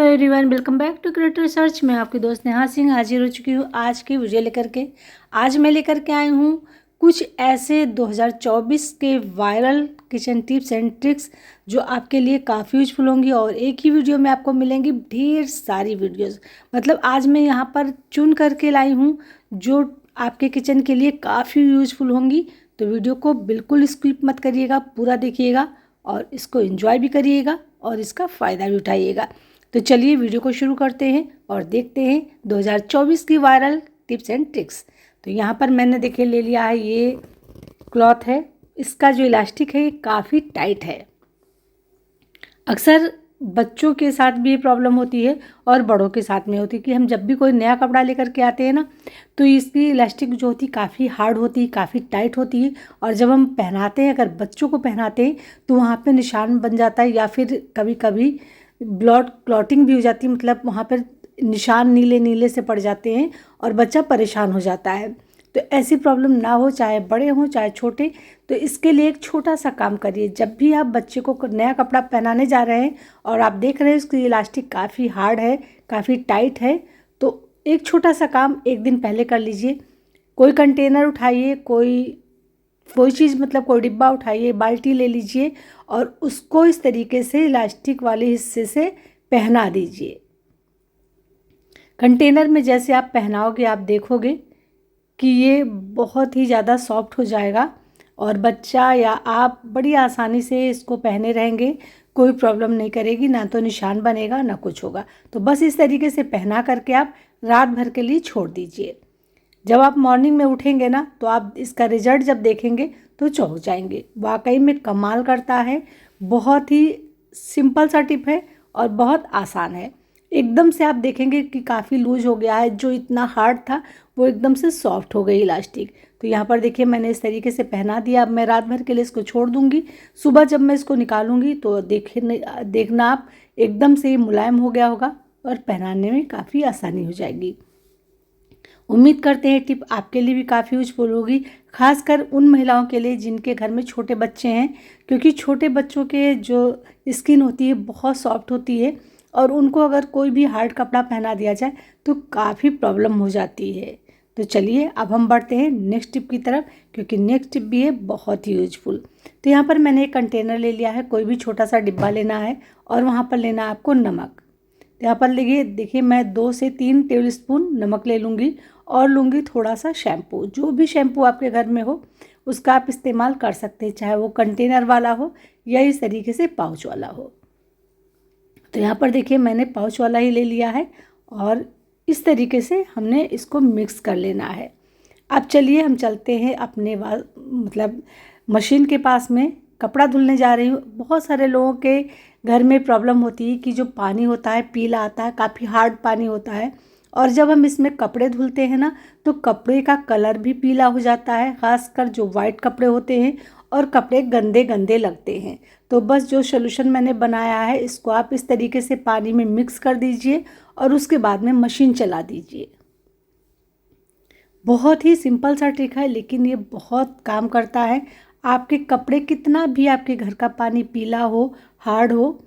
Everyone, welcome back to Creative Research. मैं आपकी दोस्त नेहा सिंह हाजिर हो चुकी हूँ आज की वीडियो लेकर के। आज मैं लेकर के आई हूँ कुछ ऐसे 2024 के viral kitchen tips and tricks जो आपके लिए काफ़ी यूजफुल होंगी और एक ही वीडियो में आपको मिलेंगी ढेर सारी वीडियोस। मतलब आज मैं यहाँ पर चुन करके लाई हूँ जो आपके किचन के लिए काफ़ी यूजफुल होंगी। तो वीडियो को बिल्कुल स्किप मत करिएगा, पूरा देखिएगा और इसको एंजॉय भी करिएगा और इसका फ़ायदा भी उठाइएगा। तो चलिए वीडियो को शुरू करते हैं और देखते हैं 2024 की वायरल टिप्स एंड ट्रिक्स। तो यहाँ पर मैंने देखिए ले लिया है, ये क्लॉथ है। इसका जो इलास्टिक है ये काफ़ी टाइट है। अक्सर बच्चों के साथ भी ये प्रॉब्लम होती है और बड़ों के साथ में होती है कि हम जब भी कोई नया कपड़ा लेकर के आते हैं ना, तो इसकी इलास्टिक जो होती है काफ़ी हार्ड होती है, काफ़ी टाइट होती है। और जब हम पहनाते हैं, अगर बच्चों को पहनाते हैं तो वहाँ पे निशान बन जाता है या फिर कभी कभी क्लॉटिंग भी हो जाती है। मतलब वहाँ पर निशान नीले नीले से पड़ जाते हैं और बच्चा परेशान हो जाता है। तो ऐसी प्रॉब्लम ना हो, चाहे बड़े हों चाहे छोटे। तो इसके लिए एक छोटा सा काम करिए। जब भी आप बच्चे को नया कपड़ा पहनाने जा रहे हैं और आप देख रहे हैं उसकी इलास्टिक काफ़ी हार्ड है, काफ़ी टाइट है, तो एक छोटा सा काम एक दिन पहले कर लीजिए। कोई कंटेनर उठाइए, कोई चीज़, मतलब कोई डिब्बा उठाइए, बाल्टी ले लीजिए और उसको इस तरीके से इलास्टिक वाले हिस्से से पहना दीजिए। कंटेनर में जैसे आप पहनाओगे आप देखोगे कि ये बहुत ही ज़्यादा सॉफ्ट हो जाएगा और बच्चा या आप बड़ी आसानी से इसको पहने रहेंगे। कोई प्रॉब्लम नहीं करेगी, ना तो निशान बनेगा ना कुछ होगा। तो बस इस तरीके से पहना करके आप रात भर के लिए छोड़ दीजिए। जब आप मॉर्निंग में उठेंगे ना, तो आप इसका रिजल्ट जब देखेंगे तो चौंक जाएंगे। वाकई में कमाल करता है। बहुत ही सिंपल सा टिप है और बहुत आसान है। एकदम से आप देखेंगे कि काफ़ी लूज हो गया है, जो इतना हार्ड था वो एकदम से सॉफ्ट हो गई इलास्टिक। तो यहाँ पर देखिए मैंने इस तरीके से पहना दिया। अब मैं रात भर के लिए इसको छोड़ दूँगी। सुबह जब मैं इसको निकालूंगी तो देखना आप एकदम से मुलायम हो गया होगा और पहनाने में काफ़ी आसानी हो जाएगी। उम्मीद करते हैं टिप आपके लिए भी काफ़ी यूजफुल होगी, खासकर उन महिलाओं के लिए जिनके घर में छोटे बच्चे हैं, क्योंकि छोटे बच्चों के जो स्किन होती है बहुत सॉफ्ट होती है और उनको अगर कोई भी हार्ड कपड़ा पहना दिया जाए तो काफ़ी प्रॉब्लम हो जाती है। तो चलिए अब हम बढ़ते हैं नेक्स्ट टिप की तरफ, क्योंकि नेक्स्ट टिप भी है बहुत ही यूजफुल। तो यहाँ पर मैंने एक कंटेनर ले लिया है, कोई भी छोटा सा डिब्बा लेना है और वहाँ पर लेना है आपको नमक। यहाँ पर देखिए मैं 2 से 3 टेबल स्पून नमक ले लूँगी और लूँगी थोड़ा सा शैम्पू। जो भी शैम्पू आपके घर में हो उसका आप इस्तेमाल कर सकते हैं, चाहे वो कंटेनर वाला हो या इस तरीके से पाउच वाला हो। तो यहाँ पर देखिए मैंने पाउच वाला ही ले लिया है और इस तरीके से हमने इसको मिक्स कर लेना है। अब चलिए हम चलते हैं अपने मतलब मशीन के पास में। कपड़ा धुलने जा रही हूँ। बहुत सारे लोगों के घर में प्रॉब्लम होती है कि जो पानी होता है पीला आता है, काफ़ी हार्ड पानी होता है और जब हम इसमें कपड़े धुलते हैं ना तो कपड़े का कलर भी पीला हो जाता है, खासकर जो वाइट कपड़े होते हैं और कपड़े गंदे गंदे लगते हैं। तो बस जो सोल्यूशन मैंने बनाया है इसको आप इस तरीके से पानी में मिक्स कर दीजिए और उसके बाद में मशीन चला दीजिए। बहुत ही सिंपल सा ट्रिक है लेकिन ये बहुत काम करता है। आपके कपड़े कितना भी आपके घर का पानी पीला हो, हार्ड हो,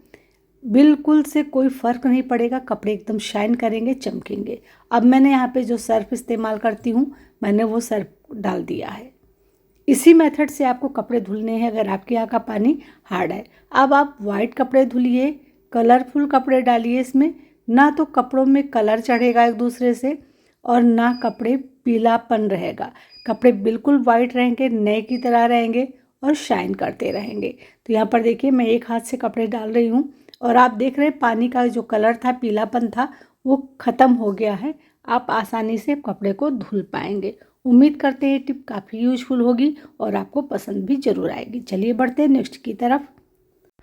बिल्कुल से कोई फ़र्क नहीं पड़ेगा। कपड़े एकदम शाइन करेंगे, चमकेंगे। अब मैंने यहाँ पे जो सर्फ इस्तेमाल करती हूँ मैंने वो सर्फ डाल दिया है। इसी मेथड से आपको कपड़े धुलने हैं अगर आपके यहाँ का पानी हार्ड है। अब आप वाइट कपड़े धुलिए, कलरफुल कपड़े डालिए इसमें। ना तो कपड़ों में कलर चढ़ेगा एक दूसरे से और ना कपड़े पीलापन रहेगा। कपड़े बिल्कुल वाइट रहेंगे, नए की तरह रहेंगे और शाइन करते रहेंगे। तो यहाँ पर देखिए मैं एक हाथ से कपड़े डाल रही हूँ और आप देख रहे हैं पानी का जो कलर था, पीलापन था, वो ख़त्म हो गया है। आप आसानी से कपड़े को धुल पाएंगे। उम्मीद करते हैं टिप काफ़ी यूजफुल होगी और आपको पसंद भी ज़रूर आएगी। चलिए बढ़ते हैं नेक्स्ट की तरफ।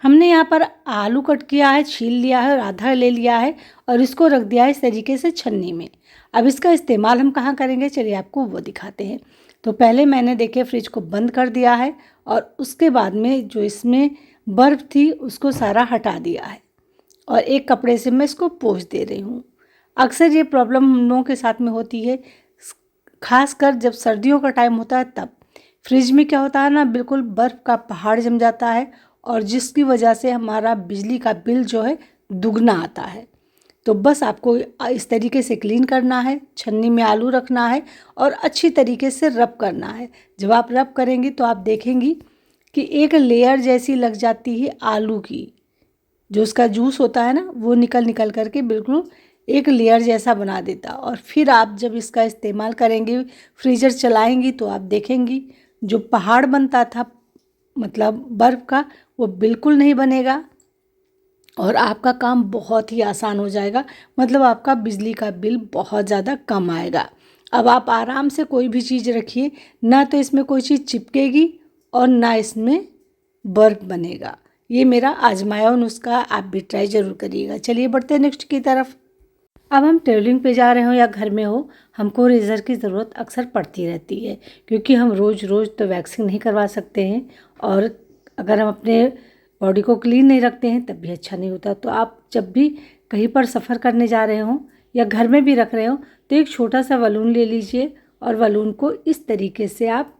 हमने यहाँ पर आलू कट किया है, छील लिया है और आधा ले लिया है और इसको रख दिया है इस तरीके से छन्नी में। अब इसका इस्तेमाल हम कहाँ करेंगे, चलिए आपको वो दिखाते हैं। तो पहले मैंने देखिए फ्रिज को बंद कर दिया है और उसके बाद में जो इसमें बर्फ़ थी उसको सारा हटा दिया है और एक कपड़े से मैं इसको पोंछ दे रही हूँ। अक्सर ये प्रॉब्लम हम लोगों के साथ में होती है, खासकर जब सर्दियों का टाइम होता है तब। फ्रिज में क्या होता है ना, बिल्कुल बर्फ़ का पहाड़ जम जाता है और जिसकी वजह से हमारा बिजली का बिल जो है दुगना आता है। तो बस आपको इस तरीके से क्लीन करना है, छन्नी में आलू रखना है और अच्छी तरीके से रब करना है। जब आप रब करेंगी तो आप देखेंगी कि एक लेयर जैसी लग जाती है आलू की, जो उसका जूस होता है ना वो निकल निकल करके बिल्कुल एक लेयर जैसा बना देता। और फिर आप जब इसका इस्तेमाल करेंगी, फ्रीजर चलाएंगी, तो आप देखेंगी जो पहाड़ बनता था मतलब बर्फ़ का, वो बिल्कुल नहीं बनेगा और आपका काम बहुत ही आसान हो जाएगा। मतलब आपका बिजली का बिल बहुत ज़्यादा कम आएगा। अब आप आराम से कोई भी चीज़ रखिए, ना तो इसमें कोई चीज़ चिपकेगी और ना इसमें बर्फ़ बनेगा। ये मेरा आजमाया नुस्खा, आप भी ट्राई ज़रूर करिएगा। चलिए बढ़ते हैं नेक्स्ट की तरफ। अब हम ट्रेवलिंग पे जा रहे हो या घर में हो, हमको रेज़र की ज़रूरत अक्सर पड़ती रहती है, क्योंकि हम रोज़ रोज़ तो वैक्सिंग नहीं करवा सकते हैं और अगर हम अपने बॉडी को क्लीन नहीं रखते हैं तब भी अच्छा नहीं होता। तो आप जब भी कहीं पर सफ़र करने जा रहे हो या घर में भी रख रहे हो तो एक छोटा सा बलून ले लीजिए और बलून को इस तरीके से आप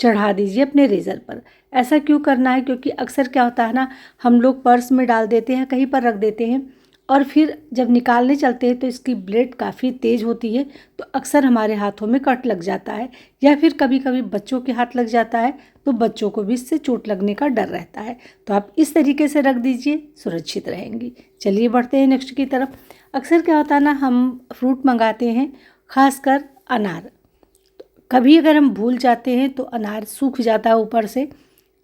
चढ़ा दीजिए अपने रेज़र पर। ऐसा क्यों करना है? क्योंकि अक्सर क्या होता है ना, हम लोग पर्स में डाल देते हैं, कहीं पर रख देते हैं और फिर जब निकालने चलते हैं तो इसकी ब्लेड काफ़ी तेज़ होती है, तो अक्सर हमारे हाथों में कट लग जाता है या फिर कभी कभी बच्चों के हाथ लग जाता है, तो बच्चों को भी इससे चोट लगने का डर रहता है। तो आप इस तरीके से रख दीजिए, सुरक्षित रहेंगी। चलिए बढ़ते हैं नेक्स्ट की तरफ। अक्सर क्या होता है ना, हम फ्रूट मंगाते हैं, खासकर अनार। कभी अगर हम भूल जाते हैं तो अनार सूख जाता है ऊपर से।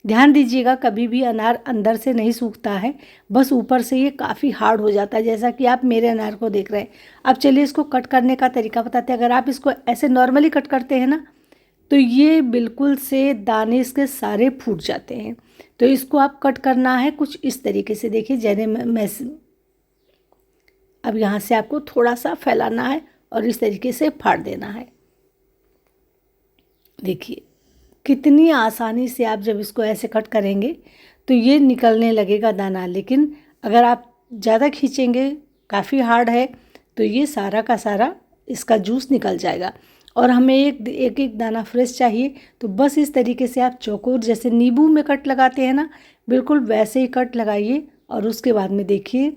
ध्यान दीजिएगा, कभी भी अनार अंदर से नहीं सूखता है, बस ऊपर से ये काफ़ी हार्ड हो जाता है, जैसा कि आप मेरे अनार को देख रहे हैं। अब चलिए इसको कट करने का तरीका बताते हैं। अगर आप इसको ऐसे नॉर्मली कट करते हैं ना, तो ये बिल्कुल से दाने इसके सारे फूट जाते हैं। तो इसको आप कट करना है कुछ इस तरीके से। देखिए जैसे मैं अब यहाँ से आपको थोड़ा सा फैलाना है और इस तरीके से फाड़ देना है। देखिए कितनी आसानी से आप जब इसको ऐसे कट करेंगे तो ये निकलने लगेगा दाना। लेकिन अगर आप ज़्यादा खींचेंगे, काफ़ी हार्ड है, तो ये सारा का सारा इसका जूस निकल जाएगा। और हमें एक एक दाना फ्रेश चाहिए, तो बस इस तरीके से आप चौकोर जैसे नींबू में कट लगाते हैं ना, बिल्कुल वैसे ही कट लगाइए और उसके बाद में देखिए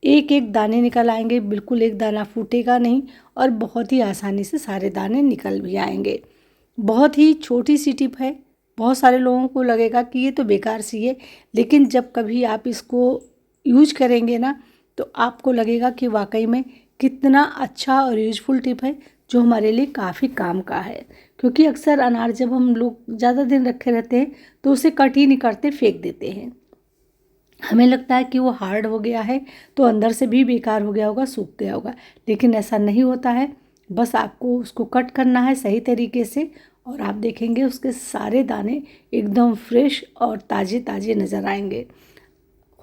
एक एक दाने निकल आएंगे। बिल्कुल एक दाना फूटेगा नहीं और बहुत ही आसानी से सारे दाने निकल भी आएंगे। बहुत ही छोटी सी टिप है, बहुत सारे लोगों को लगेगा कि ये तो बेकार सी है, लेकिन जब कभी आप इसको यूज करेंगे ना तो आपको लगेगा कि वाकई में कितना अच्छा और यूजफुल टिप है, जो हमारे लिए काफ़ी काम का है। क्योंकि अक्सर अनार जब हम लोग ज़्यादा दिन रखे रहते हैं तो उसे कट ही नहीं करते, फेंक देते हैं। हमें लगता है कि वो हार्ड हो गया है तो अंदर से भी बेकार हो गया होगा, सूख गया होगा, लेकिन ऐसा नहीं होता है। बस आपको उसको कट करना है सही तरीके से और आप देखेंगे उसके सारे दाने एकदम फ्रेश और ताज़े ताज़े नज़र आएंगे।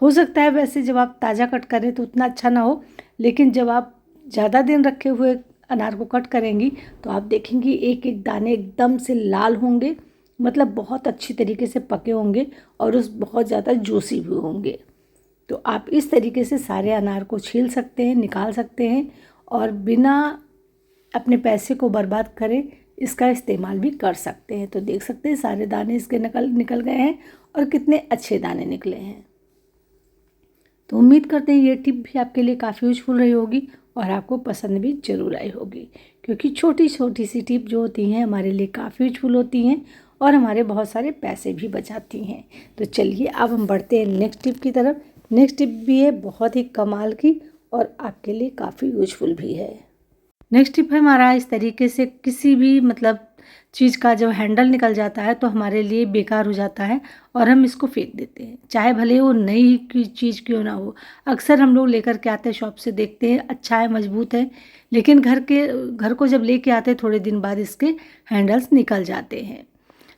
हो सकता है वैसे जब आप ताज़ा कट करें तो उतना अच्छा ना हो, लेकिन जब आप ज़्यादा दिन रखे हुए अनार को कट करेंगी तो आप देखेंगी एक एक दाने एकदम से लाल होंगे, मतलब बहुत अच्छी तरीके से पके होंगे और उस बहुत ज़्यादा जूसी भी होंगे। तो आप इस तरीके से सारे अनार को छील सकते हैं, निकाल सकते हैं और बिना अपने पैसे को बर्बाद करें इसका इस्तेमाल भी कर सकते हैं। तो देख सकते हैं सारे दाने इसके निकल गए हैं और कितने अच्छे दाने निकले हैं। तो उम्मीद करते हैं ये टिप भी आपके लिए काफ़ी यूजफुल रही होगी और आपको पसंद भी ज़रूर आई होगी, क्योंकि छोटी छोटी सी टिप जो होती हैं हमारे लिए काफ़ी यूजफुल होती हैं और हमारे बहुत सारे पैसे भी बचाती हैं। तो चलिए अब हम बढ़ते हैं नेक्स्ट टिप की तरफ। नेक्स्ट टिप भी है बहुत ही कमाल की और आपके लिए काफ़ी यूजफुल भी है। नेक्स्ट टिप है हमारा इस तरीके से किसी भी मतलब चीज़ का जब हैंडल निकल जाता है तो हमारे लिए बेकार हो जाता है और हम इसको फेंक देते हैं, चाहे भले वो नई की चीज़ क्यों ना हो। अक्सर हम लोग लेकर के आते हैं शॉप से, देखते हैं अच्छा है, मजबूत है, लेकिन घर को जब लेके आते हैं थोड़े दिन बाद इसके हैंडल्स निकल जाते हैं।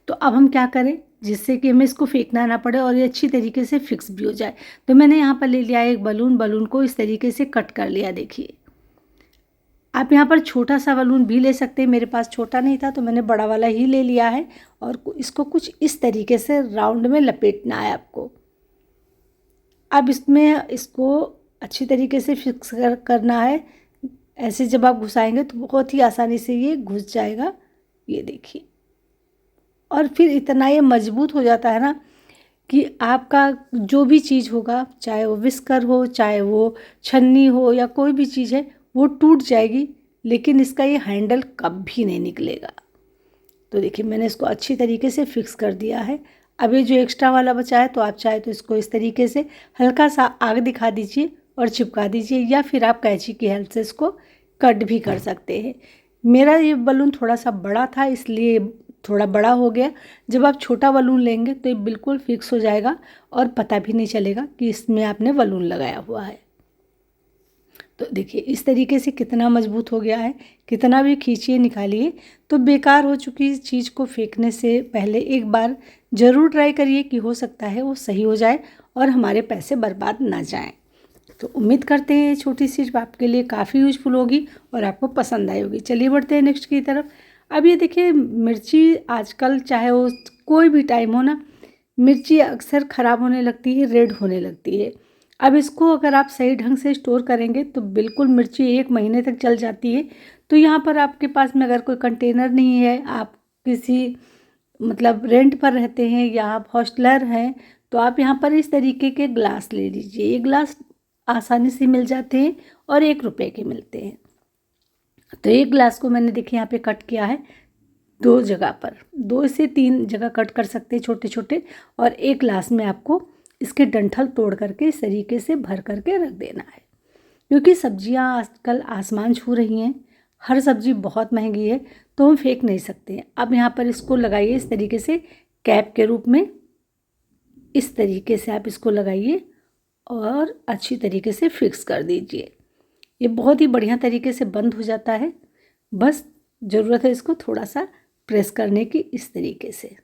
तो अब हम क्या करें जिससे कि हमें इसको फेंकना ना पड़े और ये अच्छी तरीके से फिक्स भी हो जाए। तो मैंने यहाँ पर ले लिया एक बलून को इस तरीके से कट कर लिया। देखिए आप यहाँ पर छोटा सा बलून भी ले सकते हैं, मेरे पास छोटा नहीं था तो मैंने बड़ा वाला ही ले लिया है और इसको कुछ इस तरीके से राउंड में लपेटना है आपको। अब इसमें इसको अच्छी तरीके से फिक्स करना है। ऐसे जब आप घुसाएंगे तो बहुत ही आसानी से ये घुस जाएगा, ये देखिए। और फिर इतना ये मजबूत हो जाता है ना कि आपका जो भी चीज़ होगा, चाहे वो विस्कर हो, चाहे वो छन्नी हो या कोई भी चीज़ है, वो टूट जाएगी, लेकिन इसका ये हैंडल कभी नहीं निकलेगा। तो देखिए मैंने इसको अच्छी तरीके से फिक्स कर दिया है। अब ये जो एक्स्ट्रा वाला बचा है, तो आप चाहे तो इसको इस तरीके से हल्का सा आग दिखा दीजिए और चिपका दीजिए, या फिर आप कैंची की हेल्प से इसको कट भी कर सकते हैं। मेरा ये बलून थोड़ा सा बड़ा था, इसलिए थोड़ा बड़ा हो गया। जब आप छोटा बलून लेंगे तो ये बिल्कुल फिक्स हो जाएगा और पता भी नहीं चलेगा कि इसमें आपने बलून लगाया हुआ है। तो देखिए इस तरीके से कितना मजबूत हो गया है, कितना भी खींचिए निकालिए तो बेकार हो चुकी इस चीज़ को फेंकने से पहले एक बार ज़रूर ट्राई करिए कि हो सकता है वो सही हो जाए और हमारे पैसे बर्बाद ना जाएं। तो उम्मीद करते हैं ये छोटी सी टिप आपके लिए काफ़ी यूजफुल होगी और आपको पसंद आई होगी। चलिए बढ़ते हैं नेक्स्ट की तरफ। अब ये देखिए मिर्ची आजकल चाहे वो कोई भी टाइम हो ना, मिर्ची अक्सर ख़राब होने लगती है, रेड होने लगती है। अब इसको अगर आप सही ढंग से स्टोर करेंगे तो बिल्कुल मिर्ची 1 महीने तक चल जाती है। तो यहाँ पर आपके पास में अगर कोई कंटेनर नहीं है, आप किसी मतलब रेंट पर रहते हैं या आप हॉस्टलर हैं, तो आप यहाँ पर इस तरीके के ग्लास ले लीजिए। ये ग्लास आसानी से मिल जाते हैं और 1 रुपए के मिलते हैं। तो एक ग्लास को मैंने देखिए यहाँ पे कट किया है 2 जगह पर, 2 से 3 जगह कट कर सकते हैं छोटे छोटे, और एक ग्लास में आपको इसके डंठल तोड़ करके इस तरीके से भर करके रख देना है। क्योंकि सब्जियां आजकल आसमान छू रही हैं, हर सब्जी बहुत महंगी है, तो हम फेंक नहीं सकते। अब यहाँ पर इसको लगाइए इस तरीके से कैप के रूप में, इस तरीके से आप इसको लगाइए और अच्छी तरीके से फिक्स कर दीजिए। ये बहुत ही बढ़िया तरीके से बंद हो जाता है, बस ज़रूरत है इसको थोड़ा सा प्रेस करने की, इस तरीके से।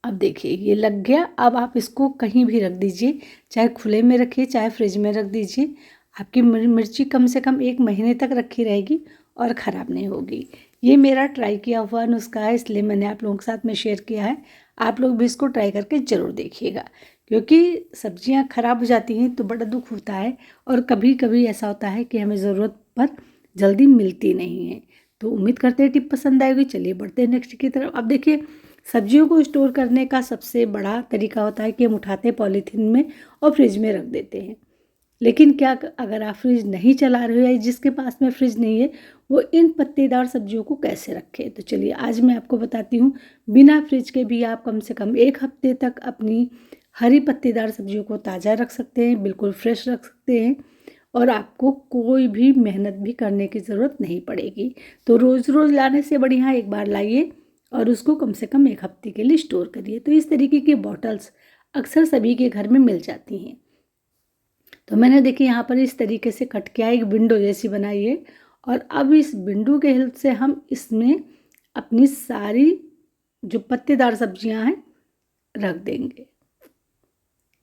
अब देखिए ये लग गया। अब आप इसको कहीं भी रख दीजिए, चाहे खुले में रखिए चाहे फ्रिज में रख दीजिए। आपकी मिर्ची कम से कम 1 महीने तक रखी रहेगी और ख़राब नहीं होगी। ये मेरा ट्राई किया हुआ नुस्खा है, इसलिए मैंने आप लोगों के साथ में शेयर किया है। आप लोग भी इसको ट्राई करके ज़रूर देखिएगा, क्योंकि सब्जियां ख़राब हो जाती हैं तो बड़ा दुख होता है, और कभी कभी ऐसा होता है कि हमें ज़रूरत पर जल्दी मिलती नहीं है। तो उम्मीद करते हैं टिप पसंद आएगी। चलिए बढ़ते हैं नेक्स्ट की तरफ। अब देखिए सब्जियों को स्टोर करने का सबसे बड़ा तरीका होता है कि हम उठाते हैं पॉलीथीन में और फ्रिज में रख देते हैं। लेकिन क्या अगर आप फ्रिज नहीं चला रहे हो या जिसके पास में फ्रिज नहीं है, वो इन पत्तेदार सब्जियों को कैसे रखें। तो चलिए आज मैं आपको बताती हूँ। बिना फ्रिज के भी आप कम से कम 1 हफ्ते तक अपनी हरी पत्तेदार सब्जियों को ताज़ा रख सकते हैं, बिल्कुल फ्रेश रख सकते हैं, और आपको कोई भी मेहनत भी करने की ज़रूरत नहीं पड़ेगी। तो रोज़ रोज़ लाने से बढ़िया एक बार लाइए और उसको कम से कम 1 हफ्ते के लिए स्टोर करिए। तो इस तरीके की बॉटल्स अक्सर सभी के घर में मिल जाती हैं। तो मैंने देखिए यहाँ पर इस तरीके से कट किया, एक विंडो जैसी बनाई है, और अब इस विंडो के हेल्प से हम इसमें अपनी सारी जो पत्तेदार सब्जियां हैं रख देंगे।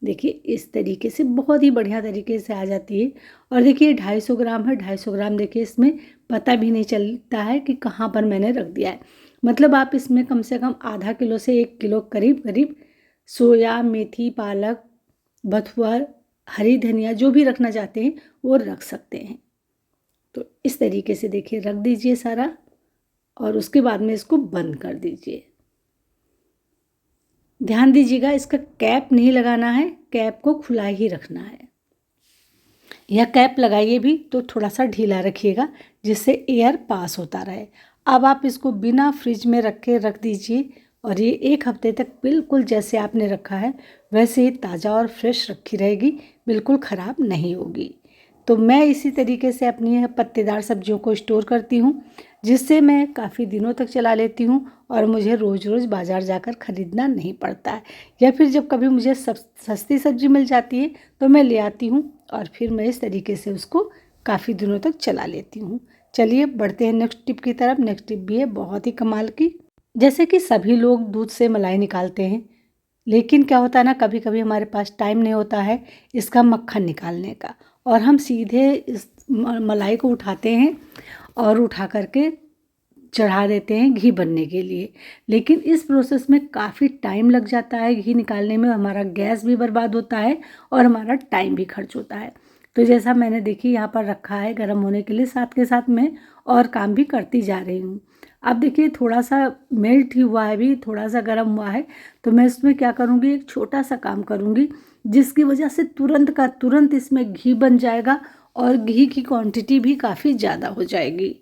देखिए इस तरीके से बहुत ही बढ़िया तरीके से आ जाती है। और देखिए 250 ग्राम है, 250 ग्राम देखिए इसमें पता भी नहीं चलता है कि कहाँ पर मैंने रख दिया है। मतलब आप इसमें कम से कम आधा किलो से 1 किलो करीब करीब सोया, मेथी, पालक, बथुआ, हरी धनिया जो भी रखना चाहते हैं वो रख सकते हैं। तो इस तरीके से देखिए रख दीजिए सारा, और उसके बाद में इसको बंद कर दीजिए। ध्यान दीजिएगा इसका कैप नहीं लगाना है, कैप को खुला ही रखना है, या कैप लगाइए भी तो थोड़ा सा ढीला रखिएगा जिससे एयर पास होता रहे। अब आप इसको बिना फ्रिज में रख दीजिए, और ये 1 हफ्ते तक बिल्कुल जैसे आपने रखा है वैसे ही ताज़ा और फ्रेश रखी रहेगी, बिल्कुल ख़राब नहीं होगी। तो मैं इसी तरीके से अपनी पत्तेदार सब्जियों को स्टोर करती हूँ, जिससे मैं काफ़ी दिनों तक चला लेती हूँ और मुझे रोज़ रोज़ बाज़ार जाकर ख़रीदना नहीं पड़ता है। या फिर जब कभी मुझे सस्ती सब्ज़ी मिल जाती है तो मैं ले आती हूँ और फिर मैं इस तरीके से उसको काफ़ी दिनों तक चला लेती हूँ। चलिए बढ़ते हैं नेक्स्ट टिप की तरफ। नेक्स्ट टिप भी है बहुत ही कमाल की। जैसे कि सभी लोग दूध से मलाई निकालते हैं, लेकिन क्या होता है ना, कभी कभी हमारे पास टाइम नहीं होता है इसका मक्खन निकालने का, और हम सीधे इस मलाई को उठाते हैं और उठा करके चढ़ा देते हैं घी बनने के लिए। लेकिन इस प्रोसेस में काफ़ी टाइम लग जाता है, घी निकालने में हमारा गैस भी बर्बाद होता है और हमारा टाइम भी खर्च होता है। तो जैसा मैंने देखिए यहाँ पर रखा है गर्म होने के लिए, साथ के साथ मैं और काम भी करती जा रही हूँ। अब देखिए थोड़ा सा मेल्ट ही हुआ है, अभी थोड़ा सा गर्म हुआ है, तो मैं इसमें क्या करूँगी, एक छोटा सा काम करूँगी जिसकी वजह से तुरंत का तुरंत इसमें घी बन जाएगा और घी की क्वांटिटी भी काफ़ी ज़्यादा हो जाएगी।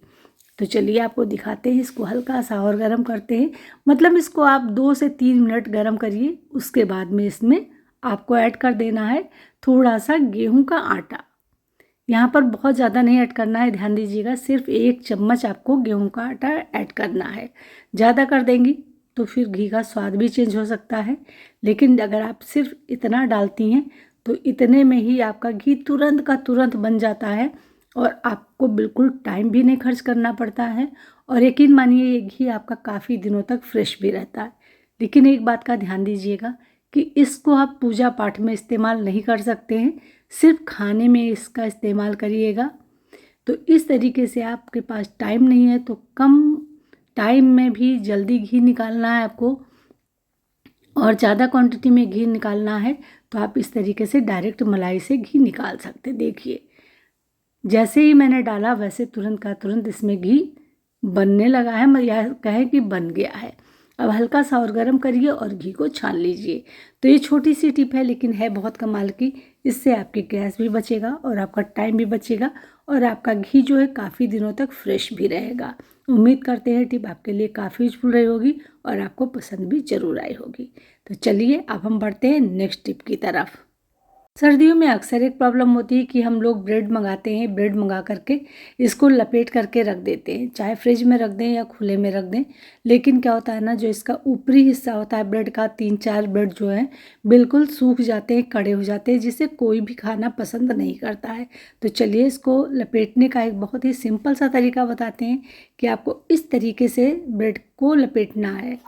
तो चलिए आपको दिखाते हैं, इसको हल्का सा और गर्म करते हैं। मतलब इसको आप 2 से 3 मिनट गर्म करिए, उसके बाद में इसमें आपको ऐड कर देना है थोड़ा सा गेहूं का आटा। यहाँ पर बहुत ज़्यादा नहीं ऐड करना है, ध्यान दीजिएगा, सिर्फ 1 चम्मच आपको गेहूं का आटा ऐड करना है। ज़्यादा कर देंगी तो फिर घी का स्वाद भी चेंज हो सकता है, लेकिन अगर आप सिर्फ इतना डालती हैं तो इतने में ही आपका घी तुरंत का तुरंत बन जाता है और आपको बिल्कुल टाइम भी नहीं खर्च करना पड़ता है। और यकीन मानिए ये घी आपका काफ़ी दिनों तक फ्रेश भी रहता है। लेकिन एक बात का ध्यान दीजिएगा कि इसको आप पूजा पाठ में इस्तेमाल नहीं कर सकते हैं, सिर्फ खाने में इसका इस्तेमाल करिएगा। तो इस तरीके से आपके पास टाइम नहीं है तो कम टाइम में भी जल्दी घी निकालना है आपको और ज़्यादा क्वांटिटी में घी निकालना है, तो आप इस तरीके से डायरेक्ट मलाई से घी निकाल सकते। देखिए जैसे ही मैंने डाला वैसे तुरंत का तुरंत इसमें घी बनने लगा है, या कहें कि बन गया है। अब हल्का सा और गर्म करिए और घी को छान लीजिए। तो ये छोटी सी टिप है लेकिन है बहुत कमाल की। इससे आपकी गैस भी बचेगा और आपका टाइम भी बचेगा और आपका घी जो है काफ़ी दिनों तक फ्रेश भी रहेगा। उम्मीद करते हैं टिप आपके लिए काफ़ी यूजफुल रही होगी और आपको पसंद भी ज़रूर आई होगी। तो चलिए अब हम बढ़ते हैं नेक्स्ट टिप की तरफ। सर्दियों में अक्सर एक प्रॉब्लम होती है कि हम लोग ब्रेड मंगाते हैं, ब्रेड मंगा करके इसको लपेट करके रख देते हैं, चाहे फ्रिज में रख दें या खुले में रख दें। लेकिन क्या होता है ना, जो इसका ऊपरी हिस्सा होता है ब्रेड का, 3-4 ब्रेड जो है बिल्कुल सूख जाते हैं, कड़े हो जाते हैं, जिसे कोई भी खाना पसंद नहीं करता है। तो चलिए इसको लपेटने का एक बहुत ही सिंपल सा तरीका बताते हैं कि आपको इस तरीके से ब्रेड को लपेटना है।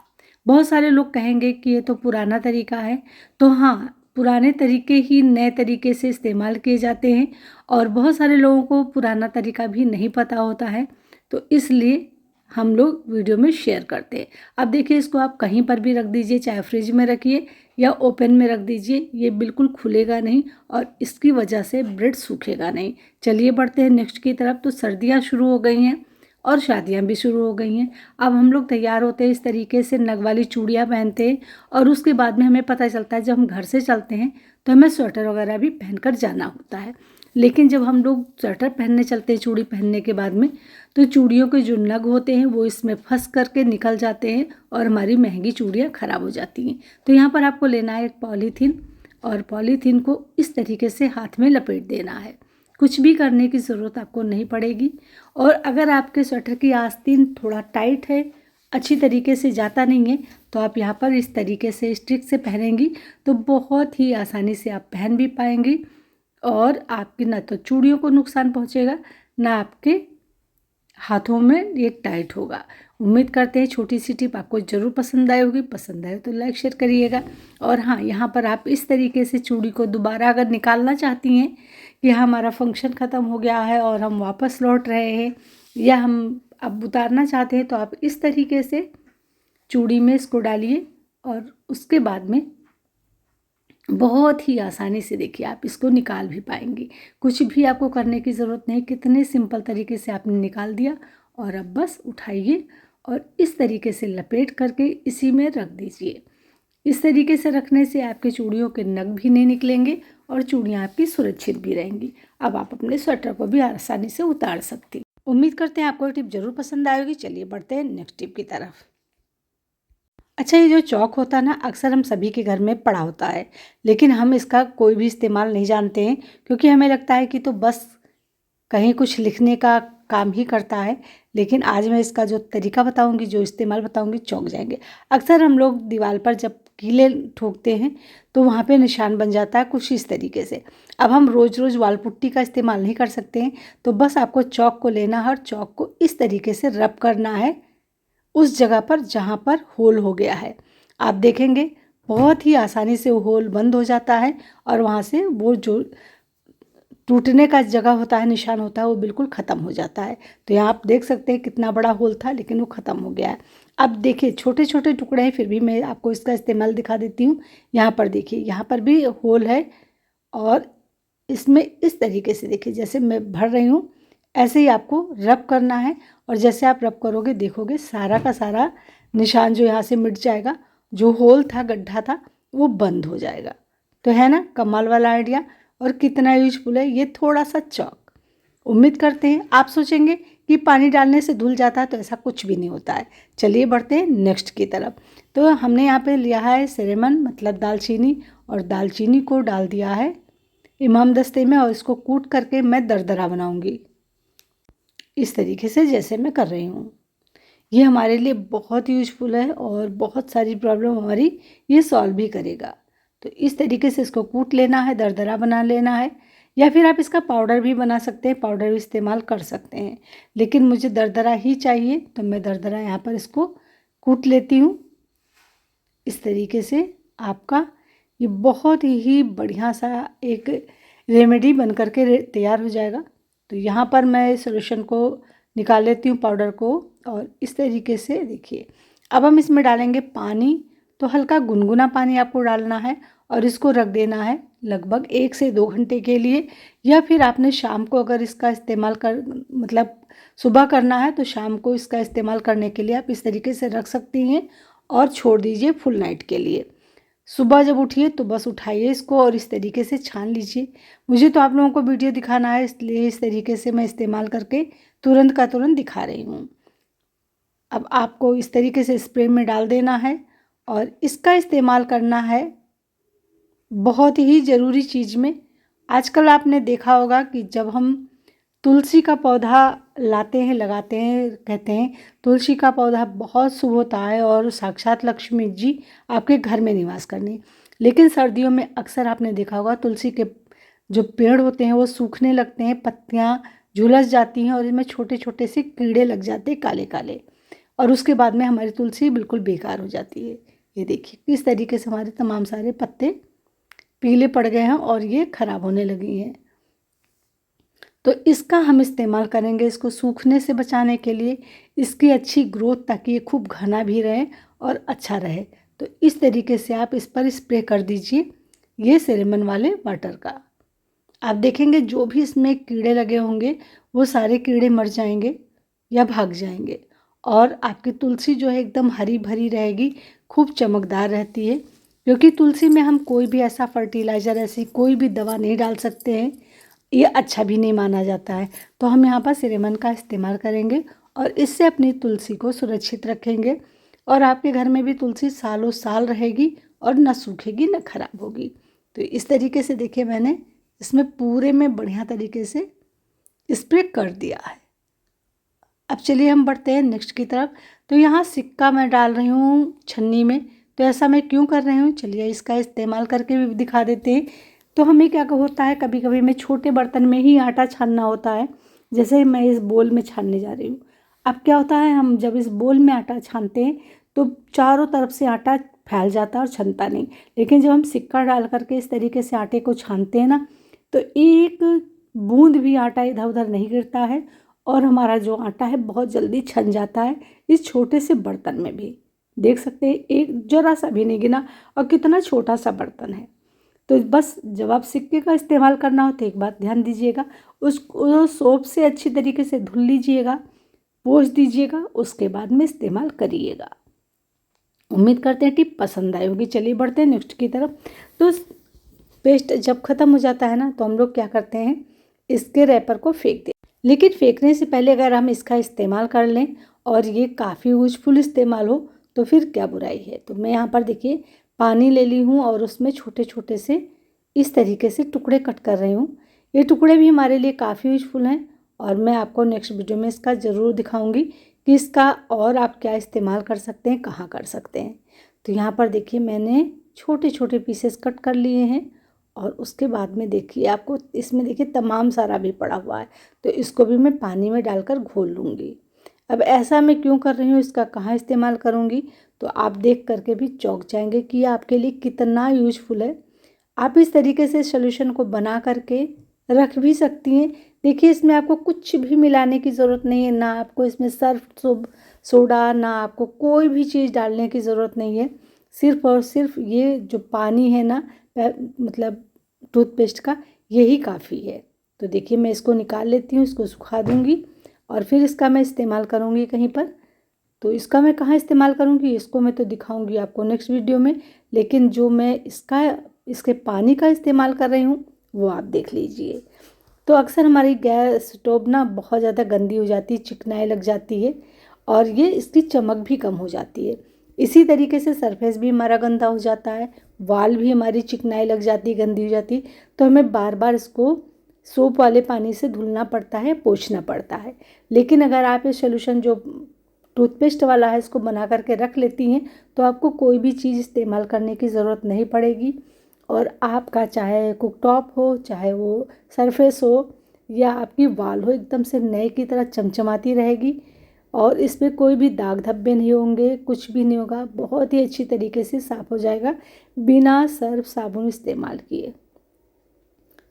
बहुत सारे लोग कहेंगे कि ये तो पुराना तरीका है, तो हाँ, पुराने तरीके ही नए तरीके से इस्तेमाल किए जाते हैं और बहुत सारे लोगों को पुराना तरीका भी नहीं पता होता है, तो इसलिए हम लोग वीडियो में शेयर करते हैं। अब देखिए इसको आप कहीं पर भी रख दीजिए, चाहे फ्रिज में रखिए या ओपन में रख दीजिए, ये बिल्कुल खुलेगा नहीं और इसकी वजह से ब्रेड सूखेगा नहीं। चलिए बढ़ते हैं नेक्स्ट की तरफ। तो सर्दियाँ शुरू हो गई हैं और शादियां भी शुरू हो गई हैं। अब हम लोग तैयार होते हैं इस तरीके से, नग वाली चूड़ियाँ पहनते हैं और उसके बाद में हमें पता चलता है जब हम घर से चलते हैं तो हमें स्वेटर वगैरह भी पहनकर जाना होता है। लेकिन जब हम लोग स्वेटर पहनने चलते हैं चूड़ी पहनने के बाद में, तो चूड़ियों के जो नग होते हैं वो इसमें फंस करके निकल जाते हैं और हमारी महंगी चूड़ियाँ ख़राब हो जाती हैं। तो यहाँ पर आपको लेना है एक पॉलीथीन और पॉलीथीन को इस तरीके से हाथ में लपेट देना है। कुछ भी करने की ज़रूरत आपको नहीं पड़ेगी। और अगर आपके स्वेटर की आस्तीन थोड़ा टाइट है, अच्छी तरीके से जाता नहीं है, तो आप यहाँ पर इस तरीके से स्टिक से पहनेंगी तो बहुत ही आसानी से आप पहन भी पाएंगी और आपकी ना तो चूड़ियों को नुकसान पहुँचेगा ना आपके हाथों में ये टाइट होगा। उम्मीद करते हैं छोटी सी टिप आपको ज़रूर पसंद आई होगी। पसंद आए तो लाइक शेयर करिएगा। और हाँ, यहाँ पर आप इस तरीके से चूड़ी को दोबारा अगर निकालना चाहती हैं कि हमारा फंक्शन ख़त्म हो गया है और हम वापस लौट रहे हैं या हम अब उतारना चाहते हैं, तो आप इस तरीके से चूड़ी में इसको डालिए और उसके बाद में बहुत ही आसानी से देखिए आप इसको निकाल भी पाएंगी। कुछ भी आपको करने की ज़रूरत नहीं, कितने सिंपल तरीके से आपने निकाल दिया। और अब बस उठाइए और इस तरीके से लपेट करके इसी में रख दीजिए। इस तरीके से रखने से आपके चूड़ियों के नग भी नहीं निकलेंगे और चूड़ियाँ आपकी सुरक्षित भी रहेंगी। अब आप अपने स्वेटर को भी आसानी से उतार सकती। उम्मीद करते हैं आपको ये टिप ज़रूर पसंद आएगी। चलिए बढ़ते हैं नेक्स्ट टिप की तरफ। अच्छा, ये जो चौक होता है ना, अक्सर हम सभी के घर में पड़ा होता है, लेकिन हम इसका कोई भी इस्तेमाल नहीं जानते हैं क्योंकि हमें लगता है कि तो बस कहीं कुछ लिखने का काम ही करता है। लेकिन आज मैं इसका जो तरीका बताऊंगी, जो इस्तेमाल बताऊंगी, चौंक जाएंगे। अक्सर हम लोग दीवार पर जब कीले ठोकते हैं तो वहाँ पे निशान बन जाता है कुछ इस तरीके से। अब हम रोज़ रोज़ वाल पुट्टी का इस्तेमाल नहीं कर सकते हैं, तो बस आपको चौक को लेना है और चौक को इस तरीके से रब करना है उस जगह पर जहाँ पर होल हो गया है। आप देखेंगे बहुत ही आसानी से वो होल बंद हो जाता है और वहाँ से वो जो टूटने का जगह होता है, निशान होता है, वो बिल्कुल ख़त्म हो जाता है। तो यहाँ आप देख सकते हैं कितना बड़ा होल था लेकिन वो ख़त्म हो गया है। अब देखिए छोटे छोटे टुकड़े हैं, फिर भी मैं आपको इसका इस्तेमाल दिखा देती हूँ। यहाँ पर देखिए, यहाँ पर भी होल है और इसमें इस तरीके से देखिए, जैसे मैं भर रही हूँ ऐसे ही आपको रब करना है। और जैसे आप रब करोगे देखोगे सारा का सारा निशान जो यहाँ से मिट जाएगा, जो होल था, गड्ढा था, वो बंद हो जाएगा। तो है ना कमाल वाला आइडिया, और कितना यूजफुल है ये थोड़ा सा चौक। उम्मीद करते हैं आप सोचेंगे कि पानी डालने से धुल जाता है, तो ऐसा कुछ भी नहीं होता है। चलिए बढ़ते हैं नेक्स्ट की तरफ। तो हमने यहाँ पे लिया है सिनेमन मतलब दालचीनी, और दालचीनी को डाल दिया है इमाम दस्ते में, और इसको कूट करके मैं दरदरा बनाऊंगी इस तरीके से जैसे मैं कर रही हूँ। ये हमारे लिए बहुत यूजफुल है और बहुत सारी प्रॉब्लम हमारी ये सॉल्व भी करेगा। तो इस तरीके से इसको कूट लेना है, दरदरा बना लेना है, या फिर आप इसका पाउडर भी बना सकते हैं, पाउडर भी इस्तेमाल कर सकते हैं। लेकिन मुझे दरदरा ही चाहिए, तो मैं दरदरा यहाँ पर इसको कूट लेती हूँ इस तरीके से। आपका ये बहुत ही बढ़िया सा एक रेमेडी बन करके तैयार हो जाएगा। तो यहाँ पर मैं सॉल्यूशन को निकाल लेती हूँ, पाउडर को, और इस तरीके से देखिए। अब हम इसमें डालेंगे पानी, तो हल्का गुनगुना पानी आपको डालना है, और इसको रख देना है लगभग 1 से 2 घंटे के लिए। या फिर आपने शाम को अगर इसका इस्तेमाल कर मतलब सुबह करना है, तो शाम को इसका इस्तेमाल करने के लिए आप इस तरीके से रख सकती हैं और छोड़ दीजिए फुल नाइट के लिए। सुबह जब उठिए तो बस उठाइए इसको और इस तरीके से छान लीजिए। मुझे तो आप लोगों को वीडियो दिखाना है, इसलिए इस तरीके से मैं इस्तेमाल करके तुरंत का तुरंत दिखा रही हूँ। अब आपको इस तरीके से स्प्रे में डाल देना है, और इसका इस्तेमाल करना है बहुत ही ज़रूरी चीज़ में। आजकल आपने देखा होगा कि जब हम तुलसी का पौधा लाते हैं, लगाते हैं, कहते हैं तुलसी का पौधा बहुत शुभ होता है और साक्षात लक्ष्मी जी आपके घर में निवास करने। लेकिन सर्दियों में अक्सर आपने देखा होगा तुलसी के जो पेड़ होते हैं वो सूखने लगते हैं, पत्तियाँ झुलस जाती हैं और इसमें छोटे छोटे से कीड़े लग जाते हैं काले काले, और उसके बाद में हमारी तुलसी बिल्कुल बेकार हो जाती है। ये देखिए किस तरीके से हमारे तमाम सारे पत्ते पीले पड़ गए हैं और ये ख़राब होने लगी हैं। तो इसका हम इस्तेमाल करेंगे इसको सूखने से बचाने के लिए, इसकी अच्छी ग्रोथ, ताकि ये खूब घना भी रहे और अच्छा रहे। तो इस तरीके से आप इस पर स्प्रे कर दीजिए ये सिनेमन वाले वाटर का। आप देखेंगे जो भी इसमें कीड़े लगे होंगे वो सारे कीड़े मर जाएंगे या भाग जाएंगे, और आपकी तुलसी जो है एकदम हरी भरी रहेगी, खूब चमकदार रहती है। क्योंकि तुलसी में हम कोई भी ऐसा फर्टिलाइज़र, ऐसी कोई भी दवा नहीं डाल सकते हैं, ये अच्छा भी नहीं माना जाता है। तो हम यहाँ पर सिनेमन का इस्तेमाल करेंगे और इससे अपनी तुलसी को सुरक्षित रखेंगे, और आपके घर में भी तुलसी सालों साल रहेगी और न सूखेगी न खराब होगी। तो इस तरीके से देखिए मैंने इसमें पूरे में बढ़िया तरीके से स्प्रे कर दिया है। अब चलिए हम बढ़ते हैं नेक्स्ट की तरफ। तो यहाँ सिक्का मैं डाल रही हूँ छन्नी में। तो ऐसा मैं क्यों कर रही हूँ, चलिए इसका इस्तेमाल करके भी दिखा देते हैं। तो हमें क्या होता है, कभी कभी में छोटे बर्तन में ही आटा छानना होता है, जैसे मैं इस बोल में छानने जा रही हूँ। अब क्या होता है, हम जब इस बोल में आटा छानते हैं तो चारों तरफ से आटा फैल जाता है और छनता नहीं। लेकिन जब हम सिक्का डाल करके इस तरीके से आटे को छानते हैं ना, तो एक बूंद भी आटा इधर उधर नहीं गिरता है, और हमारा जो आटा है बहुत जल्दी छन जाता है इस छोटे से बर्तन में भी। देख सकते हैं एक जरा सा भी नहीं गिना, और कितना छोटा सा बर्तन है। तो बस जब आप सिक्के का इस्तेमाल करना हो तो एक बात ध्यान दीजिएगा, उसको सोप से अच्छी तरीके से धुल लीजिएगा, पोंछ दीजिएगा, उसके बाद में इस्तेमाल करिएगा। उम्मीद करते हैं टिप पसंद आई होगी। चलिए बढ़ते हैं नेक्स्ट की तरफ। तो पेस्ट जब ख़त्म हो जाता है ना, तो हम लोग क्या करते हैं, इसके रैपर को फेंक दें। लेकिन फेंकने से पहले अगर हम इसका इस्तेमाल कर लें और ये काफ़ी यूजफुल इस्तेमाल हो तो फिर क्या बुराई है। तो मैं यहाँ पर देखिए पानी ले ली हूँ और उसमें छोटे छोटे से इस तरीके से टुकड़े कट कर रही हूँ। ये टुकड़े भी हमारे लिए काफ़ी यूजफुल हैं, और मैं आपको नेक्स्ट वीडियो में इसका ज़रूर दिखाऊंगी कि इसका और आप क्या इस्तेमाल कर सकते हैं, कहाँ कर सकते हैं। तो यहाँ पर देखिए मैंने छोटे छोटे पीसेस कट कर लिए हैं, और उसके बाद में देखिए आपको इसमें देखिए तमाम सारा भी पड़ा हुआ है, तो इसको भी मैं पानी में डालकर घोल लूँगी। अब ऐसा मैं क्यों कर रही हूँ, इसका कहाँ इस्तेमाल करूँगी, तो आप देख करके भी चौंक जाएंगे कि ये आपके लिए कितना यूजफुल है। आप इस तरीके से सॉल्यूशन को बना करके रख भी सकती हैं। देखिए इसमें आपको कुछ भी मिलाने की ज़रूरत नहीं है, ना आपको इसमें सर्फ सोडा, ना आपको कोई भी चीज़ डालने की ज़रूरत नहीं है। सिर्फ और सिर्फ ये जो पानी है ना, मतलब टूथपेस्ट का, यही काफ़ी है। तो देखिए मैं इसको निकाल लेती हूँ, इसको सुखा दूँगी और फिर इसका मैं इस्तेमाल करूँगी कहीं पर। तो इसका मैं कहाँ इस्तेमाल करूँगी, इसको मैं तो दिखाऊँगी आपको नेक्स्ट वीडियो में, लेकिन जो मैं इसके पानी का इस्तेमाल कर रही हूँ वो आप देख लीजिए। तो अक्सर हमारी गैस स्टोव ना बहुत ज़्यादा गंदी हो जाती है, चिकनाई लग जाती है और ये इसकी चमक भी कम हो जाती है। इसी तरीके से सरफेस भी हमारा गंदा हो जाता है, वाल भी हमारी चिकनाई लग जाती है, गंदी हो जाती है। तो हमें बार बार इसको सोप वाले पानी से धुलना पड़ता है, पोंछना पड़ता है। लेकिन अगर आप ये सोल्यूशन जो टूथपेस्ट वाला है इसको बना करके रख लेती हैं तो आपको कोई भी चीज़ इस्तेमाल करने की ज़रूरत नहीं पड़ेगी। और आपका चाहे कुकटॉप हो, चाहे वो सरफेस हो या आपकी वाल हो, एकदम से नए की तरह चमचमाती रहेगी और इसमें कोई भी दाग धब्बे नहीं होंगे, कुछ भी नहीं होगा। बहुत ही अच्छी तरीके से साफ़ हो जाएगा बिना सर्फ साबुन इस्तेमाल किए।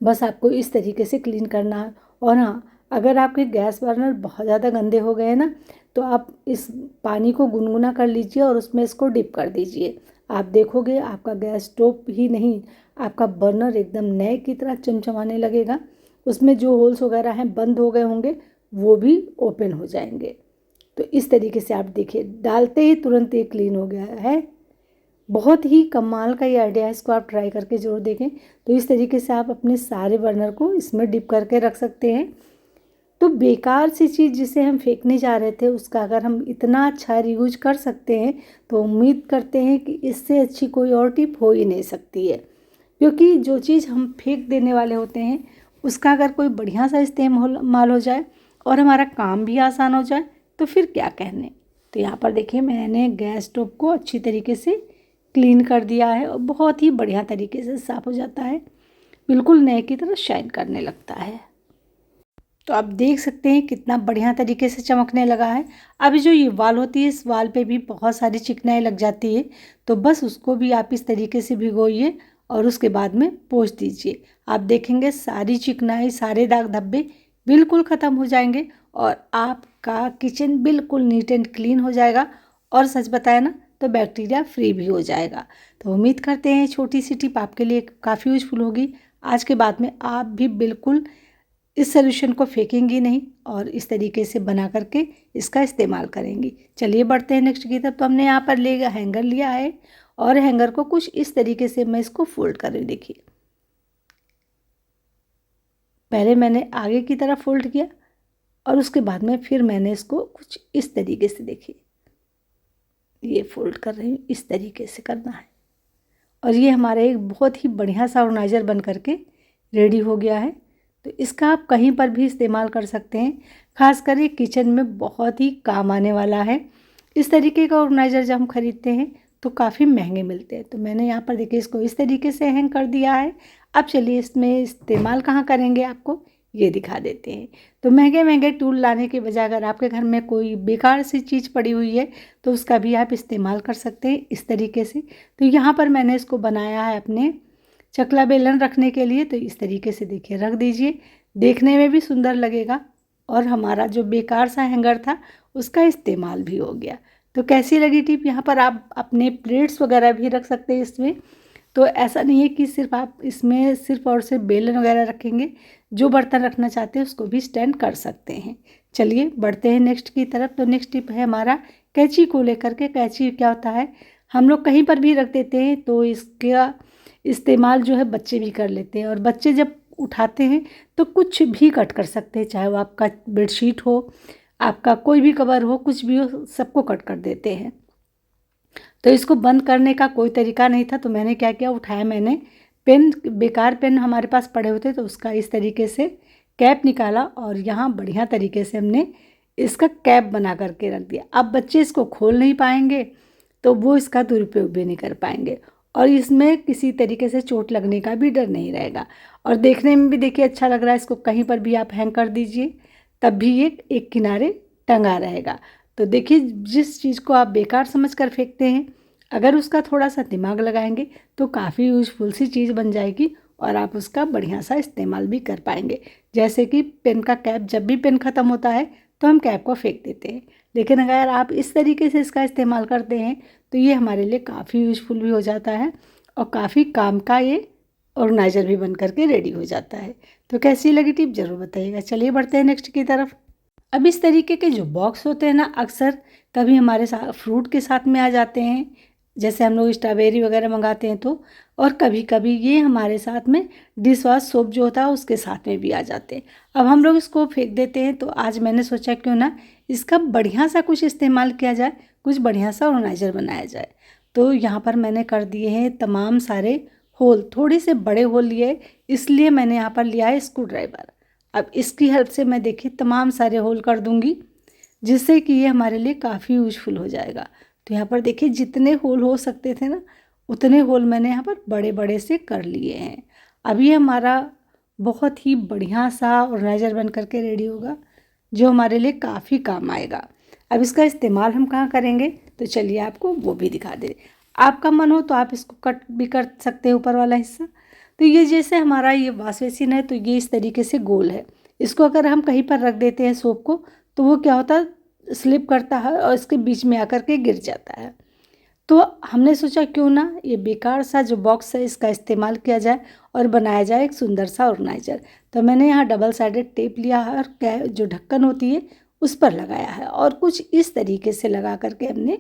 बस आपको इस तरीके से क्लीन करना है। और हाँ, अगर आपके गैस बर्नर बहुत ज़्यादा गंदे हो गए ना तो आप इस पानी को गुनगुना कर लीजिए और उसमें इसको डिप कर दीजिए। आप देखोगे आपका गैस स्टोव ही नहीं, आपका बर्नर एकदम नए की तरह चमचमाने लगेगा। उसमें जो होल्स वगैरह हैं बंद हो गए होंगे वो भी ओपन हो जाएंगे। तो इस तरीके से आप देखिए, डालते ही तुरंत ये क्लीन हो गया है। बहुत ही कमाल का ये आइडिया है, इसको आप ट्राई करके ज़रूर देखें। तो इस तरीके से आप अपने सारे बर्नर को इसमें डिप करके रख सकते हैं। तो बेकार सी चीज़ जिसे हम फेंकने जा रहे थे उसका अगर हम इतना अच्छा रीयूज कर सकते हैं तो उम्मीद करते हैं कि इससे अच्छी कोई और टिप हो ही नहीं सकती है। क्योंकि जो चीज़ हम फेंक देने वाले होते हैं उसका अगर कोई बढ़िया सा इस्तेमाल हो जाए और हमारा काम भी आसान हो जाए तो फिर क्या कहने। तो यहाँ पर देखिए मैंने गैस स्टोव को अच्छी तरीके से क्लीन कर दिया है और बहुत ही बढ़िया तरीके से साफ़ हो जाता है, बिल्कुल नए की तरह शाइन करने लगता है। तो आप देख सकते हैं कितना बढ़िया तरीके से चमकने लगा है। अभी जो ये वाल होती है इस वाल पे भी बहुत सारी चिकनाई लग जाती है, तो बस उसको भी आप इस तरीके से भिगोइए और उसके बाद में पोंछ दीजिए। आप देखेंगे सारी चिकनाई, सारे दाग धब्बे बिल्कुल ख़त्म हो जाएंगे और आपका किचन बिल्कुल नीट एंड क्लीन हो जाएगा। और सच बताया ना तो बैक्टीरिया फ्री भी हो जाएगा। तो उम्मीद करते हैं छोटी सी टिप आपके लिए काफ़ी यूजफुल होगी। आज के बाद में आप भी बिल्कुल इस सॉल्यूशन को फेंकेंगी नहीं और इस तरीके से बना करके इसका इस्तेमाल करेंगी। चलिए बढ़ते हैं नेक्स्ट की तरफ। तो हमने यहाँ पर हैंगर लिया है और हैंगर को कुछ इस तरीके से मैं इसको फोल्ड कर रही हूँ। देखिए पहले मैंने आगे की तरफ फोल्ड किया और उसके बाद में फिर मैंने इसको कुछ इस तरीके से, देखिए ये फोल्ड कर रही हूँ, इस तरीके से करना है। और ये हमारा एक बहुत ही बढ़िया सा ऑर्गेनाइजर बन करके रेडी हो गया है। तो इसका आप कहीं पर भी इस्तेमाल कर सकते हैं, खासकर ये किचन में बहुत ही काम आने वाला है। इस तरीके का ऑर्गेनाइजर जब हम खरीदते हैं तो काफ़ी महंगे मिलते हैं। तो मैंने यहाँ पर देखिए इसको इस तरीके से हैंग कर दिया है। अब चलिए इसमें इस्तेमाल कहाँ करेंगे आपको ये दिखा देते हैं। तो महंगे महंगे टूल लाने के बजाय अगर आपके घर में कोई बेकार सी चीज़ पड़ी हुई है तो उसका भी आप इस्तेमाल कर सकते हैं इस तरीके से। तो यहाँ पर मैंने इसको बनाया है अपने चकला बेलन रखने के लिए। तो इस तरीके से देखिए रख दीजिए, देखने में भी सुंदर लगेगा और हमारा जो बेकार सा हैंगर था उसका इस्तेमाल भी हो गया। तो कैसी लगी टिप। यहाँ पर आप अपने प्लेट्स वगैरह भी रख सकते हैं इसमें। तो ऐसा नहीं है कि सिर्फ आप इसमें सिर्फ और सिर्फ बेलन वगैरह रखेंगे, जो बर्तन रखना चाहते हैं उसको भी स्टैंड कर सकते हैं। चलिए बढ़ते हैं नेक्स्ट की तरफ। तो नेक्स्ट टिप है हमारा कैंची को लेकर के। कैंची क्या होता है, हम लोग कहीं पर भी रख देते हैं तो इसका इस्तेमाल जो है बच्चे भी कर लेते हैं और बच्चे जब उठाते हैं तो कुछ भी कट कर सकते हैं, चाहे वो आपका बेडशीट हो, आपका कोई भी कवर हो, कुछ भी हो, सबको कट कर देते हैं। तो इसको बंद करने का कोई तरीका नहीं था तो मैंने क्या किया, उठाया मैंने पेन, बेकार पेन हमारे पास पड़े होते तो उसका इस तरीके से कैप निकाला और यहाँ बढ़िया तरीके से हमने इसका कैप बना करके रख दिया। अब बच्चे इसको खोल नहीं पाएंगे तो वो इसका दुरुपयोग भी नहीं कर पाएंगे और इसमें किसी तरीके से चोट लगने का भी डर नहीं रहेगा और देखने में भी देखिए अच्छा लग रहा है। इसको कहीं पर भी आप हैंग कर दीजिए तब भी ये एक किनारे टंगा रहेगा। तो देखिए जिस चीज़ को आप बेकार समझ कर फेंकते हैं अगर उसका थोड़ा सा दिमाग लगाएंगे तो काफ़ी यूजफुल सी चीज़ बन जाएगी और आप उसका बढ़िया सा इस्तेमाल भी कर पाएंगे। जैसे कि पेन का कैप, जब भी पेन ख़त्म होता है तो हम कैप को फेंक देते हैं, लेकिन अगर आप इस तरीके से इसका इस्तेमाल करते हैं तो ये हमारे लिए काफ़ी यूजफुल भी हो जाता है और काफ़ी काम का ये ऑर्गेनाइजर भी बन करके रेडी हो जाता है। तो कैसी लगी टिप ज़रूर बताइएगा। चलिए बढ़ते हैं नेक्स्ट की तरफ। अब इस तरीके के जो बॉक्स होते हैं ना, अक्सर कभी हमारे साथ फ्रूट के साथ में आ जाते हैं, जैसे हम लोग स्ट्रॉबेरी वगैरह मंगाते हैं तो, और कभी कभी ये हमारे साथ में डिश वॉश सोप जो होता है उसके साथ में भी आ जाते हैं। अब हम लोग इसको फेंक देते हैं, तो आज मैंने सोचा क्यों ना इसका बढ़िया सा कुछ इस्तेमाल किया जाए, कुछ बढ़िया सा ऑर्गेनाइजर बनाया जाए। तो यहाँ पर मैंने कर दिए हैं तमाम सारे होल, थोड़े से बड़े होल लिए, इसलिए मैंने यहाँ पर लिया है स्क्रू ड्राइवर। अब इसकी हेल्प से मैं देखिए तमाम सारे होल कर दूंगी, जिससे कि ये हमारे लिए काफ़ी यूजफुल हो जाएगा। तो यहाँ पर देखिए जितने होल हो सकते थे ना, उतने होल मैंने यहाँ पर बड़े बड़े से कर लिए हैं। अब ये हमारा बहुत ही बढ़िया सा ऑर्गेनाइजर बन करके रेडी होगा, जो हमारे लिए काफ़ी काम आएगा। अब इसका इस्तेमाल हम कहाँ करेंगे, तो चलिए आपको वो भी दिखा दे। आपका मन हो तो आप इसको कट भी कर सकते हैं ऊपर वाला हिस्सा। तो ये जैसे हमारा ये वॉश बेसिन है, तो ये इस तरीके से गोल है। इसको अगर हम कहीं पर रख देते हैं सोप को, तो वो क्या होता है, स्लिप करता है और इसके बीच में आकर के गिर जाता है। तो हमने सोचा क्यों ना ये बेकार सा जो बॉक्स है इसका इस्तेमाल किया जाए और बनाया जाए एक सुंदर सा ऑर्गेनाइजर। तो मैंने यहाँ डबल साइडेड टेप लिया है और जो ढक्कन होती है उस पर लगाया है, और कुछ इस तरीके से लगा करके हमने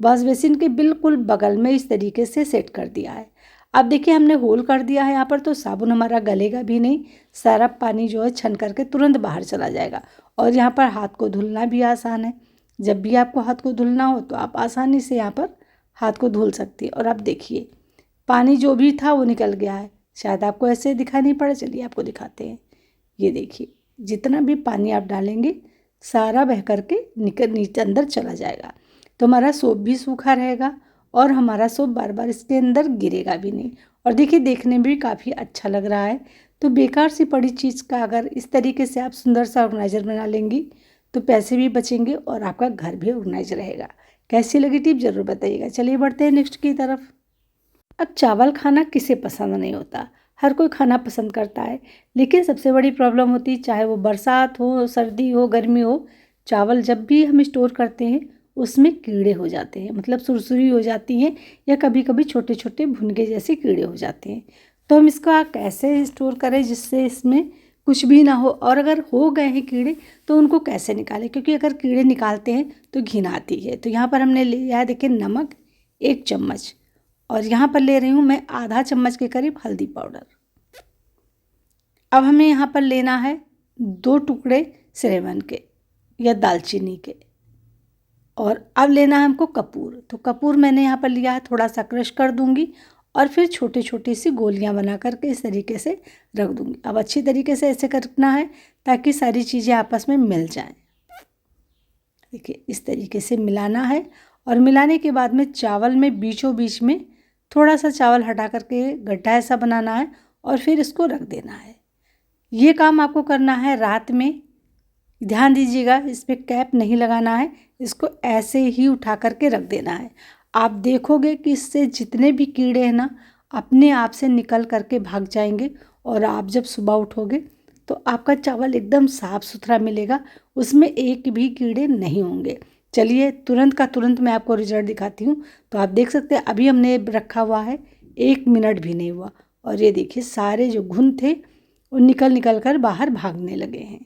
वॉश बेसिन के बिल्कुल बगल में इस तरीके से सेट कर दिया है। अब देखिए हमने होल कर दिया है यहाँ पर, तो साबुन हमारा गलेगा भी नहीं, सारा पानी जो है छन करके तुरंत बाहर चला जाएगा। और यहाँ पर हाथ को धुलना भी आसान है, जब भी आपको हाथ को धुलना हो तो आप आसानी से यहाँ पर हाथ को धुल सकती है। और अब देखिए पानी जो भी था वो निकल गया है, शायद आपको ऐसे दिखाई नहीं पड़ा, चलिए आपको दिखाते हैं। ये देखिए जितना भी पानी आप डालेंगे सारा बह करके निकल नीचे अंदर चला जाएगा। तो हमारा सोप भी सूखा रहेगा और हमारा सोप बार बार इसके अंदर गिरेगा भी नहीं। और देखिए देखने में भी काफ़ी अच्छा लग रहा है। तो बेकार सी पड़ी चीज़ का अगर इस तरीके से आप सुंदर सा ऑर्गेनाइजर बना लेंगी तो पैसे भी बचेंगे और आपका घर भी ऑर्गेनाइज रहेगा। कैसी लगी टिप ज़रूर बताइएगा। चलिए बढ़ते हैं नेक्स्ट की तरफ। अब चावल खाना किसे पसंद नहीं होता, हर कोई खाना पसंद करता है, लेकिन सबसे बड़ी प्रॉब्लम होती है, चाहे वो बरसात हो, सर्दी हो, गर्मी हो, चावल जब भी हम स्टोर करते हैं उसमें कीड़े हो जाते हैं, मतलब सुरसुरी हो जाती हैं, या कभी कभी छोटे छोटे भुनके जैसे कीड़े हो जाते हैं। तो हम इसका कैसे स्टोर करें जिससे इसमें कुछ भी ना हो, और अगर हो गए हैं कीड़े तो उनको कैसे निकालें, क्योंकि अगर कीड़े निकालते हैं तो घिन आती है। तो यहाँ पर हमने लिया है देखिए नमक 1 चम्मच, और यहाँ पर ले रही हूँ मैं आधा चम्मच के करीब हल्दी पाउडर। अब हमें यहाँ पर लेना है 2 टुकड़े सिनेमन के या दालचीनी के, और अब लेना है हमको कपूर। तो कपूर मैंने यहाँ पर लिया है, थोड़ा सा क्रश कर दूंगी और फिर छोटी छोटी सी गोलियाँ बना करके इस तरीके से रख दूंगी। अब अच्छी तरीके से ऐसे करना है ताकि सारी चीज़ें आपस में मिल जाएं। देखिए इस तरीके से मिलाना है, और मिलाने के बाद में चावल में बीचों बीच में थोड़ा सा चावल हटा करके गड्ढा ऐसा बनाना है और फिर इसको रख देना है। ये काम आपको करना है रात में। ध्यान दीजिएगा इस पर कैप नहीं लगाना है, इसको ऐसे ही उठा करके रख देना है। आप देखोगे कि इससे जितने भी कीड़े हैं ना अपने आप से निकल करके भाग जाएंगे, और आप जब सुबह उठोगे तो आपका चावल एकदम साफ़ सुथरा मिलेगा, उसमें एक भी कीड़े नहीं होंगे। चलिए तुरंत का तुरंत मैं आपको रिजल्ट दिखाती हूँ। तो आप देख सकते हैं अभी हमने रखा हुआ है 1 मिनट भी नहीं हुआ, और ये देखिए सारे जो घुन थे वो निकल निकल कर बाहर भागने लगे हैं।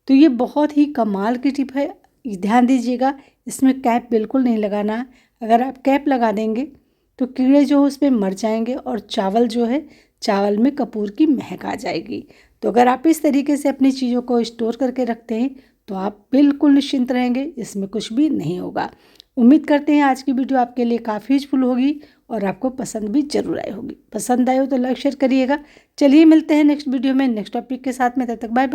तो ये बहुत ही कमाल की टिप है। ध्यान दीजिएगा इसमें कैप बिल्कुल नहीं लगाना है, अगर आप कैप लगा देंगे तो कीड़े जो उस पर मर जाएंगे और चावल जो है चावल में कपूर की महक आ जाएगी। तो अगर आप इस तरीके से अपनी चीज़ों को स्टोर करके रखते हैं तो आप बिल्कुल निश्चिंत रहेंगे, इसमें कुछ भी नहीं होगा। उम्मीद करते हैं आज की वीडियो आपके लिए काफ़ी यूजफुल होगी और आपको पसंद भी जरूर आई होगी। पसंद आए हो तो लाइक शेयर करिएगा। चलिए मिलते हैं नेक्स्ट वीडियो में नेक्स्ट टॉपिक के साथ में, तब तक बाय बाय।